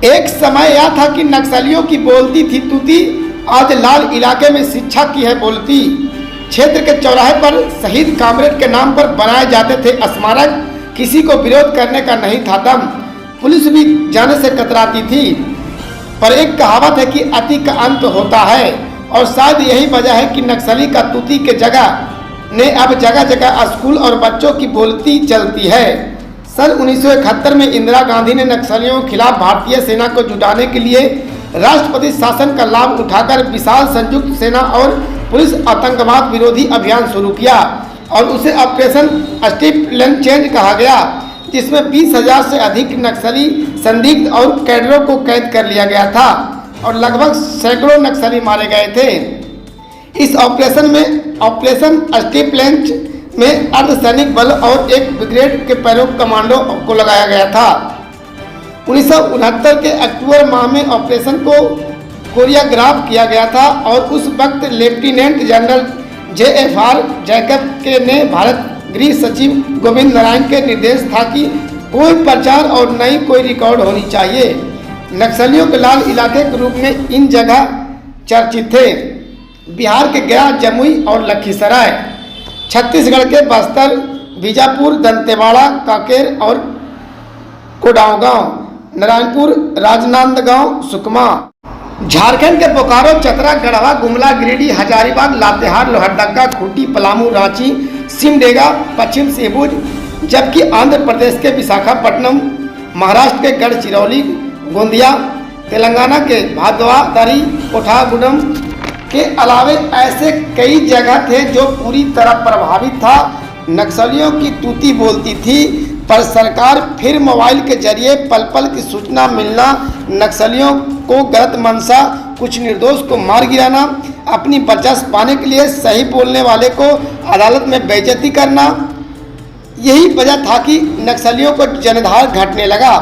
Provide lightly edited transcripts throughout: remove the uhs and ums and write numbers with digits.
एक समय यह था कि नक्सलियों की बोलती थी तूती, आज लाल इलाके में शिक्षा की है बोलती। क्षेत्र के चौराहे पर शहीद कामरेड के नाम पर बनाए जाते थे स्मारक, किसी को विरोध करने का नहीं था दम। पुलिस भी जाने से कतराती थी, पर एक कहावत है कि अति का अंत होता है, और शायद यही वजह है कि नक्सली का तूती के जगह ने अब जगह जगह स्कूल और बच्चों की बोलती चलती है। सन 1971 में इंदिरा गांधी ने नक्सलियों के खिलाफ भारतीय सेना को जुटाने के लिए राष्ट्रपति शासन का लाभ उठाकर विशाल संयुक्त सेना और पुलिस आतंकवाद विरोधी अभियान शुरू किया, और उसे ऑपरेशन स्टीप लेन चेंज कहा गया, जिसमें 20,000 से अधिक नक्सली संदिग्ध और कैडरों को कैद कर लिया गया था और लगभग सैकड़ों नक्सली मारे गए थे। इस ऑपरेशन स्टीप लेंच में अर्धसैनिक बल और एक ब्रिगेड के पैरों कमांडो को लगाया गया था। 1969 के अक्टूबर माह में ऑपरेशन को कोरियोग्राफ किया गया था, और उस वक्त लेफ्टिनेंट जनरल JFR जैकब ने भारत गृह सचिव गोविंद नारायण के निर्देश था कि कोई प्रचार और नई कोई रिकॉर्ड होनी चाहिए। नक्सलियों के लाल इलाके के रूप में इन जगह चर्चित थे बिहार के गया, जमुई और लखीसराय, छत्तीसगढ़ के बस्तर, बीजापुर, दंतेवाड़ा, कांकेर और कोडांव गांव, नारायणपुर, राजनांदगांव, सुकमा, झारखंड के बोकारो, चतरा, गढ़वा, गुमला, गिरिडीह, हजारीबाग, लातेहार, लोहरदगा, खूंटी, पलामू, रांची, सिमडेगा, पश्चिम सिंहभूम, जबकि आंध्र प्रदेश के विशाखापट्टनम, महाराष्ट्र के गढ़चिरौली, गोंदिया, तेलंगाना के भादवादारी, कोठागुडम के अलावे ऐसे कई जगह थे जो पूरी तरह प्रभावित था। नक्सलियों की तूती बोलती थी, पर सरकार फिर मोबाइल के जरिए पल पल की सूचना मिलना, नक्सलियों को गलत मंशा, कुछ निर्दोष को मार गिराना, अपनी बर्दाश्त पाने के लिए सही बोलने वाले को अदालत में बेइज्जती करना, यही वजह था कि नक्सलियों को जनधार घटने लगा।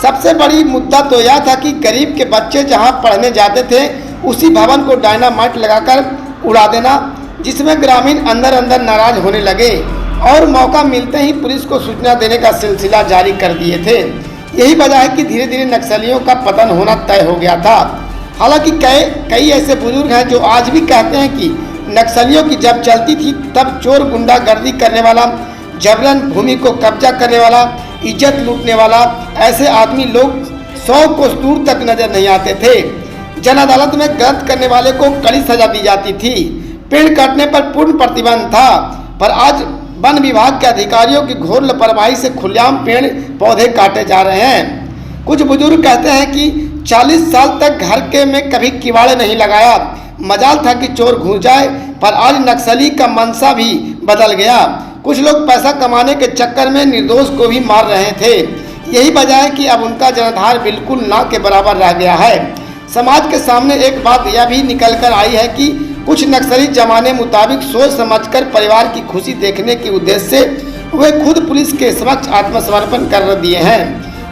सबसे बड़ी मुद्दा तो यह था कि गरीब के बच्चे जहां पढ़ने जाते थे उसी भवन को डायनामाइट लगाकर उड़ा देना, जिसमें ग्रामीण अंदर अंदर नाराज होने लगे और मौका मिलते ही पुलिस को सूचना देने का सिलसिला जारी कर दिए थे। यही वजह है कि धीरे धीरे नक्सलियों का पतन होना तय हो गया था। हालांकि कई ऐसे बुजुर्ग हैं जो आज भी कहते हैं कि नक्सलियों की जब चलती थी तब चोर, गुंडागर्दी करने वाला, जबरन भूमि को कब्जा करने वाला, इज्जत लूटने वाला, ऐसे आदमी लोग 100 कोस दूर तक नजर नहीं आते थे। जन अदालत में गलत करने वाले को कड़ी सजा दी जाती थी। पेड़ काटने पर पूर्ण प्रतिबंध था, पर आज वन विभाग के अधिकारियों की घोर लापरवाही से खुलेआम पेड़ पौधे काटे जा रहे हैं। कुछ बुजुर्ग कहते हैं कि 40 साल तक घर के में कभी किवाड़ नहीं लगाया, मजाल था कि चोर घुस जाए, पर आज नक्सली का मंशा भी बदल गया। कुछ लोग पैसा कमाने के चक्कर में निर्दोष को भी मार रहे थे। यही वजह है कि अब उनका जनाधार बिल्कुल ना के बराबर रह गया है। समाज के सामने एक बात यह भी निकल कर आई है कि कुछ नक्सली जमाने मुताबिक सोच समझकर परिवार की खुशी देखने के उद्देश्य से वे खुद पुलिस के समक्ष आत्मसमर्पण कर दिए हैं,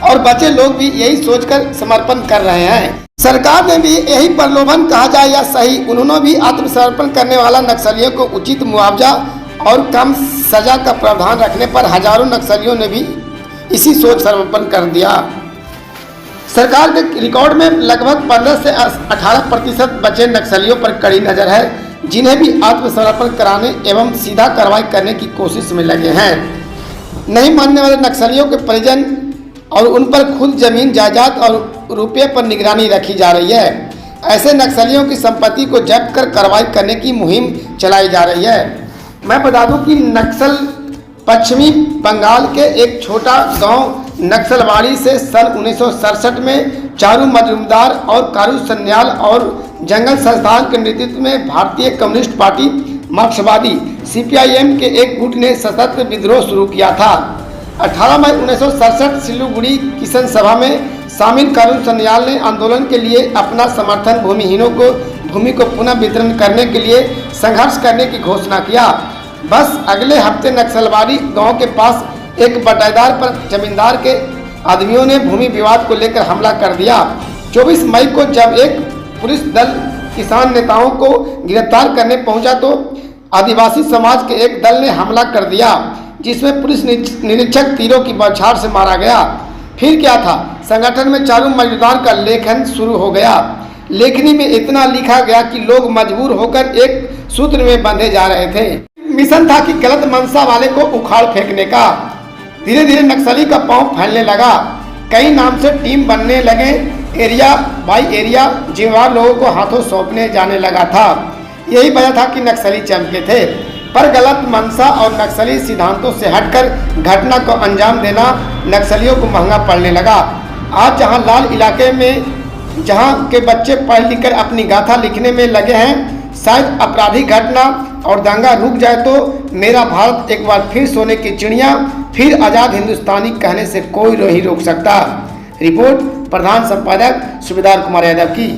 और बचे लोग भी यही सोचकर समर्पण कर रहे हैं। सरकार ने भी यही प्रलोभन कहा जाए या सही, उन्होंने भी आत्मसमर्पण करने वाला नक्सलियों को उचित मुआवजा और कम सजा का प्रावधान रखने पर हजारों नक्सलियों ने भी इसी सोच समर्पण कर दिया। सरकार के रिकॉर्ड में लगभग 15 से 18% बचे नक्सलियों पर कड़ी नजर है, जिन्हें भी आत्मसमर्पण कराने एवं सीधा कार्रवाई करने की कोशिश में लगे हैं। नहीं मानने वाले नक्सलियों के परिजन और उन पर खुद जमीन, जायदाद और रुपये पर निगरानी रखी जा रही है। ऐसे नक्सलियों की संपत्ति को जब्त कर कार्रवाई करने की मुहिम चलाई जा रही है। मैं बता दूं कि नक्सल पश्चिमी बंगाल के एक छोटा गांव नक्सलवाड़ी से सन 1967 में चारू मजूमदार और कारू सन्याल और जंगल संस्थान के नेतृत्व में भारतीय कम्युनिस्ट पार्टी मार्क्सवादी CPIM के एक गुट ने सशस्त्र विद्रोह शुरू किया था। 18 मई 1967 सिलीगुड़ी किसान सभा में शामिल कारू सन्याल ने आंदोलन के लिए अपना समर्थन भूमिहीनों को भूमि को पुनः वितरण करने के लिए संघर्ष करने की घोषणा किया। बस अगले हफ्ते नक्सलवाड़ी गांव के पास एक बटाईदार पर जमींदार के आदमियों ने भूमि विवाद को लेकर हमला कर दिया। 24 मई को जब एक पुलिस दल किसान नेताओं को गिरफ्तार करने पहुंचा तो आदिवासी समाज के एक दल ने हमला कर दिया, जिसमें पुलिस निरीक्षक तीरों की बौछार से मारा गया। फिर क्या था, संगठन में चारों मौजूदार का लेखन शुरू हो गया। लेखनी में इतना लिखा गया कि लोग मजबूर होकर एक सूत्र में बंधे जा रहे थे। मिशन था कि गलत मंशा वाले को उखाड़ फेंकने का। धीरे धीरे नक्सली का पांव फैलने लगा। कई नाम से टीम बनने लगे। एरिया बाई एरिया जिम्मेवार लोगों को हाथों सौंपने जाने लगा था। यही वजह था कि नक्सली चमके थे। पर गलत मंशा और नक्सली सिद्धांतों से हटकर घटना को अंजाम देना नक्सलियों को महंगा पड़ने लगा। आज जहां लाल इलाके में जहां के बच्चे पढ़ लिखकर अपनी गाथा लिखने में लगे हैं, शायद आपराधिक घटना और दंगा रुक जाए तो मेरा भारत एक बार फिर सोने की चिड़िया, फिर आज़ाद हिंदुस्तानी कहने से कोई नहीं रोक सकता। रिपोर्ट प्रधान संपादक सुबेदार कुमार यादव की।